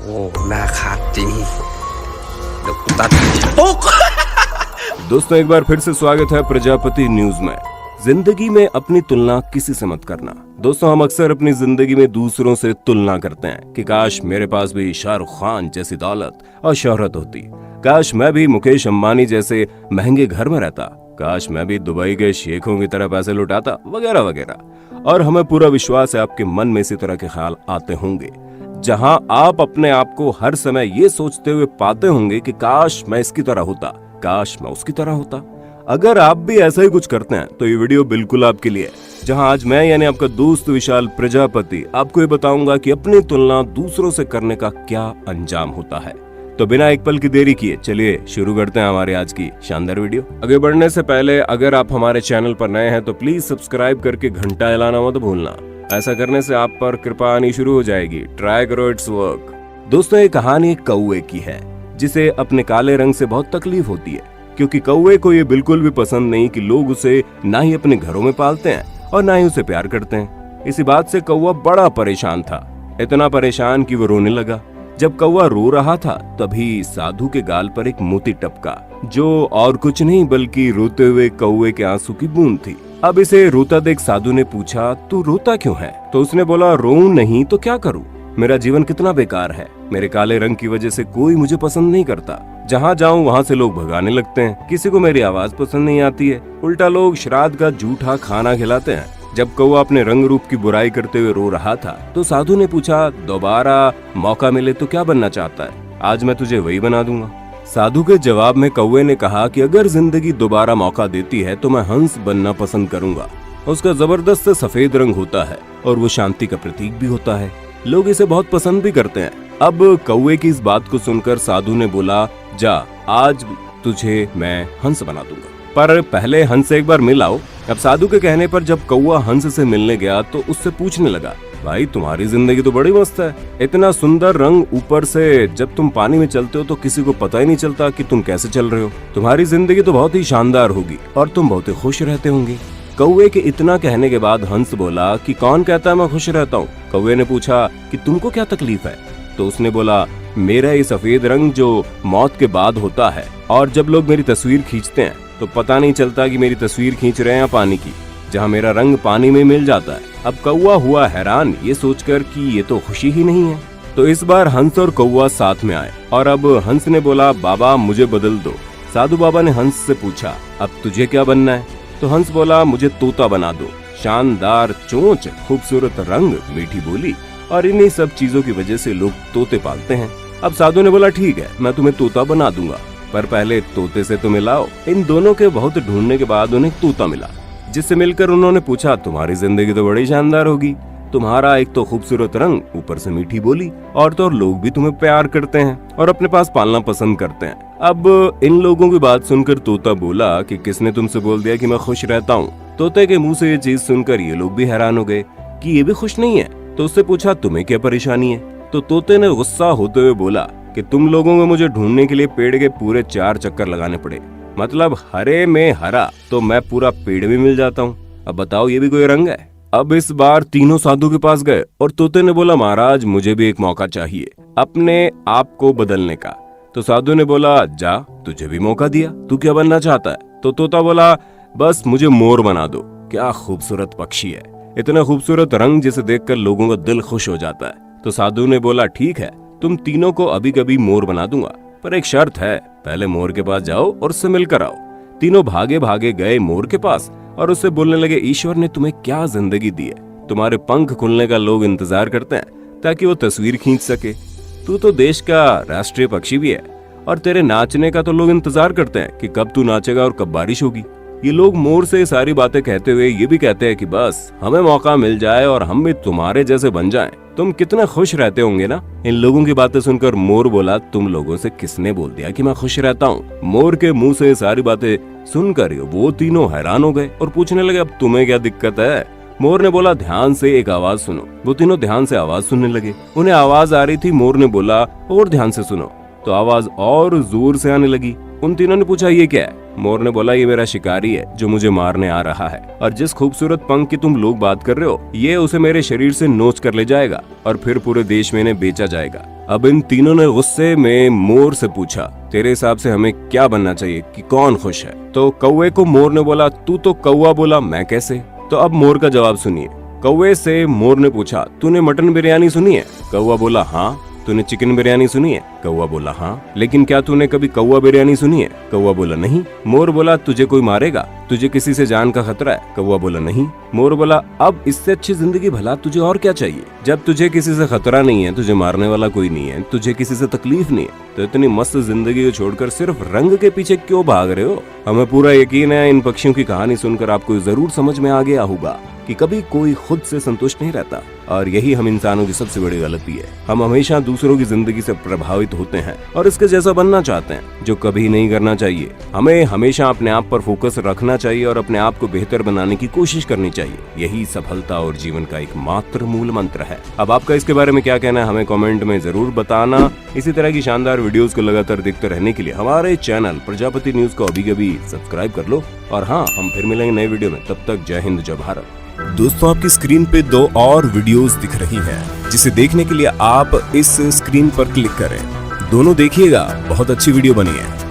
น่าขาดจริงเดี๋ยวกูตัดปุ๊ก दोस्तों एक बार फिर से स्वागत है प्रजापति न्यूज में। जिंदगी में अपनी तुलना किसी से मत करना। दोस्तों हम अक्सर अपनी जिंदगी में दूसरों से तुलना करते हैं कि काश मेरे पास भी शाहरुख खान जैसी दौलत और शोहरत होती, काश मैं भी मुकेश अंबानी जैसे महंगे घर में रहता, काश मैं भी दुबई के शेखों की तरह पैसे लुटाता, वगैरह वगैरह। और हमें पूरा विश्वास है आपके मन में इसी तरह के ख्याल आते होंगे, जहां आप अपने आप को हर समय ये सोचते हुए पाते होंगे कि काश मैं इसकी तरह होता, काश मैं उसकी तरह होता। अगर आप भी ऐसा ही कुछ करते हैं तो ये वीडियो बिल्कुल आपके लिए, जहां आज मैं यानी आपका दोस्त विशाल प्रजापति आपको ये बताऊंगा कि अपनी तुलना दूसरों से करने का क्या अंजाम होता है। तो बिना एक पल की देरी किए चलिए शुरू करते हैं हमारे आज की शानदार वीडियो। आगे बढ़ने से पहले अगर आप हमारे चैनल पर नए हैं तो प्लीज सब्सक्राइब करके घंटा हिलाना मत भूलना। ऐसा करने से आप पर कृपा आनी शुरू हो जाएगी। ट्राई करो, इट्स वर्क। दोस्तों ये कहानी एक कौवे की है जिसे अपने काले रंग से बहुत तकलीफ होती है, क्योंकि कौवे को ये बिल्कुल भी पसंद नहीं कि लोग उसे ना ही अपने घरों में पालते हैं और ना ही उसे प्यार करते हैं। इसी बात से कौवा बड़ा परेशान था, इतना परेशान कि वो रोने लगा। जब कौवा रो रहा था तभी साधु के गाल पर एक मोती टपका, जो और कुछ नहीं बल्कि रोते हुए कौवे के आंसू की बूंद थी। अब इसे रोता देख साधु ने पूछा, तू रोता क्यों है? तो उसने बोला, रोऊं नहीं तो क्या करूं? मेरा जीवन कितना बेकार है। मेरे काले रंग की वजह से कोई मुझे पसंद नहीं करता। जहाँ जाऊँ वहाँ से लोग भगाने लगते हैं। किसी को मेरी आवाज पसंद नहीं आती है। उल्टा लोग श्राद्ध का जूठा खाना खिलाते हैं। जब कौवा अपने रंग रूप की बुराई करते हुए रो रहा था तो साधु ने पूछा, दोबारा मौका मिले तो क्या बनना चाहता है? आज मैं तुझे वही बना दूंगा। साधु के जवाब में कौवे ने कहा कि अगर जिंदगी दोबारा मौका देती है तो मैं हंस बनना पसंद करूंगा। उसका जबरदस्त सफेद रंग होता है और वो शांति का प्रतीक भी होता है। लोग इसे बहुत पसंद भी करते हैं। अब कौवे की इस बात को सुनकर साधु ने बोला, जा आज तुझे मैं हंस बना दूंगा, पर पहले हंस से एक बार मिल आओ। अब साधु के कहने पर जब कौवा हंस से मिलने गया तो उससे पूछने लगा, भाई तुम्हारी जिंदगी तो बड़ी मस्त है, इतना सुंदर रंग, ऊपर से जब तुम पानी में चलते हो तो किसी को पता ही नहीं चलता कि तुम कैसे चल रहे हो। तुम्हारी जिंदगी तो बहुत ही शानदार होगी और तुम बहुत ही खुश रहते होंगे। कौवे के इतना कहने के बाद हंस बोला कि कौन कहता है मैं खुश रहता हूँ? कौवे ने पूछा कि तुमको क्या तकलीफ है? तो उसने बोला, मेरा ये सफेद रंग जो मौत के बाद होता है और जब लोग मेरी तस्वीर खींचते हैं तो पता नहीं चलता कि मेरी तस्वीर खींच रहे हैं पानी की, जहाँ मेरा रंग पानी में मिल जाता है। अब कौवा हुआ हैरान ये सोचकर कि ये तो खुशी ही नहीं है। तो इस बार हंस और कौवा साथ में आए और अब हंस ने बोला, बाबा मुझे बदल दो। साधु बाबा ने हंस से पूछा, अब तुझे क्या बनना है? तो हंस बोला, मुझे तोता बना दो। शानदार चोंच, खूबसूरत रंग, मीठी बोली और इन्हीं सब चीजों की वजह से लोग तोते पालते हैं। अब साधु ने बोला, ठीक है मैं तुम्हें तोता बना दूंगा, पर पहले तोते से तो मिलाओ। इन दोनों के बहुत ढूंढने के बाद उन्हें तोता मिला, जिससे मिलकर उन्होंने पूछा, तुम्हारी जिंदगी तो बड़ी शानदार होगी। तुम्हारा एक तो खूबसूरत रंग, ऊपर से मीठी बोली और तो और लोग भी तुम्हें प्यार करते हैं और अपने पास पालना पसंद करते हैं। अब इन लोगों की बात सुनकर तोता बोला कि किसने तुमसे बोल दिया कि मैं खुश रहता हूँ? तोते के मुंह से ये चीज सुनकर ये लोग भी हैरान हो गए कि ये भी खुश नहीं है। तो उससे पूछा, तुम्हें क्या परेशानी है? तो तोते ने गुस्सा होते हुए बोला कि तुम लोगों को मुझे ढूंढने के लिए पेड़ के पूरे 4 चक्कर लगाने पड़े, मतलब हरे में हरा तो मैं पूरा पेड़ में मिल जाता हूँ। अब बताओ ये भी कोई रंग है? अब इस बार तीनों साधु के पास गए और तोते ने बोला, महाराज मुझे भी एक मौका चाहिए अपने आप को बदलने का। तो साधु ने बोला, जा तुझे भी मौका दिया, तू क्या बनना चाहता है? तो तोता बोला, बस मुझे मोर बना दो। क्या खूबसूरत पक्षी है, इतना खूबसूरत रंग जिसे देखकर लोगों का दिल खुश हो जाता है। तो साधु ने बोला, ठीक है तुम तीनों को अभी कभी मोर बना दूंगा, पर एक शर्त है, पहले मोर के पास जाओ और उससे मिलकर आओ। तीनों भागे भागे गए मोर के पास और उससे बोलने लगे, ईश्वर ने तुम्हें क्या जिंदगी दी है, तुम्हारे पंख खुलने का लोग इंतजार करते हैं ताकि वो तस्वीर खींच सके। तू तो देश का राष्ट्रीय पक्षी भी है और तेरे नाचने का तो लोग इंतजार करते हैं कि कब तू नाचेगा और कब बारिश होगी। ये लोग मोर से सारी बातें कहते हुए ये भी कहते हैं कि बस हमें मौका मिल जाए और हम भी तुम्हारे जैसे बन जाएं। तुम कितने खुश रहते होंगे ना। इन लोगों की बातें सुनकर मोर बोला, तुम लोगों से किसने बोल दिया कि मैं खुश रहता हूँ? मोर के मुंह से सारी बातें सुनकर वो तीनों हैरान हो गए और पूछने लगे, अब तुम्हें क्या दिक्कत है? मोर ने बोला, ध्यान से एक आवाज सुनो। वो तीनों ध्यान से आवाज सुनने लगे। उन्हें आवाज आ रही थी। मोर ने बोला, और ध्यान से सुनो। तो आवाज और जोर से आने लगी। उन तीनों ने पूछा, ये क्या है? मोर ने बोला, ये मेरा शिकारी है जो मुझे मारने आ रहा है, और जिस खूबसूरत पंख की तुम लोग बात कर रहे हो, ये उसे मेरे शरीर से नोच कर ले जाएगा और फिर पूरे देश में इन्हें बेचा जाएगा। अब इन तीनों ने गुस्से में मोर से पूछा, तेरे हिसाब से हमें क्या बनना चाहिए कि कौन खुश है? तो कौवे को मोर ने बोला, तू तो कौवा बोला, मैं कैसे? तो अब मोर का जवाब सुनिए। कौवे से मोर ने पूछा, तूने मटन बिरयानी सुनी है? कौवा बोला हाँ। तूने चिकन बिरयानी सुनी है? कौवा बोला हाँ। लेकिन क्या तूने कभी कौवा बिरयानी सुनी है? कौवा बोला नहीं। मोर बोला, तुझे कोई मारेगा? तुझे किसी से जान का खतरा है? कौवा बोला नहीं। मोर बोला, अब इससे अच्छी जिंदगी भला तुझे और क्या चाहिए? जब तुझे किसी से खतरा नहीं है, तुझे मारने वाला कोई नहीं है, तुझे किसी से तकलीफ नहीं है, तो इतनी मस्त जिंदगी को छोड़कर सिर्फ रंग के पीछे क्यों भाग रहे हो? हमें पूरा यकीन है इन पक्षियों की कहानी सुनकर आपको जरूर समझ में आ गया होगा कि कभी कोई खुद से संतुष्ट नहीं रहता, और यही हम इंसानों की सबसे बड़ी गलती है। हम हमेशा दूसरों की जिंदगी से प्रभावित होते हैं और इसके जैसा बनना चाहते हैं, जो कभी नहीं करना चाहिए। हमें हमेशा अपने आप पर फोकस रखना चाहिए और अपने आप को बेहतर बनाने की कोशिश करनी चाहिए। यही सफलता और जीवन का एकमात्र मूल मंत्र है। अब आपका इसके बारे में क्या कहना है, हमें कमेंट में जरूर बताना। इसी तरह की शानदार वीडियोस को लगातार देखते रहने के लिए हमारे चैनल प्रजापति न्यूज को अभी कभी सब्सक्राइब कर लो। और हाँ, हम फिर मिलेंगे नए वीडियो में। तब तक जय हिंद, जय भारत। दोस्तों, आपकी स्क्रीन पे 2 और वीडियोस दिख रही हैं, जिसे देखने के लिए आप इस स्क्रीन पर क्लिक करें। दोनों देखिएगा, बहुत अच्छी वीडियो बनी है।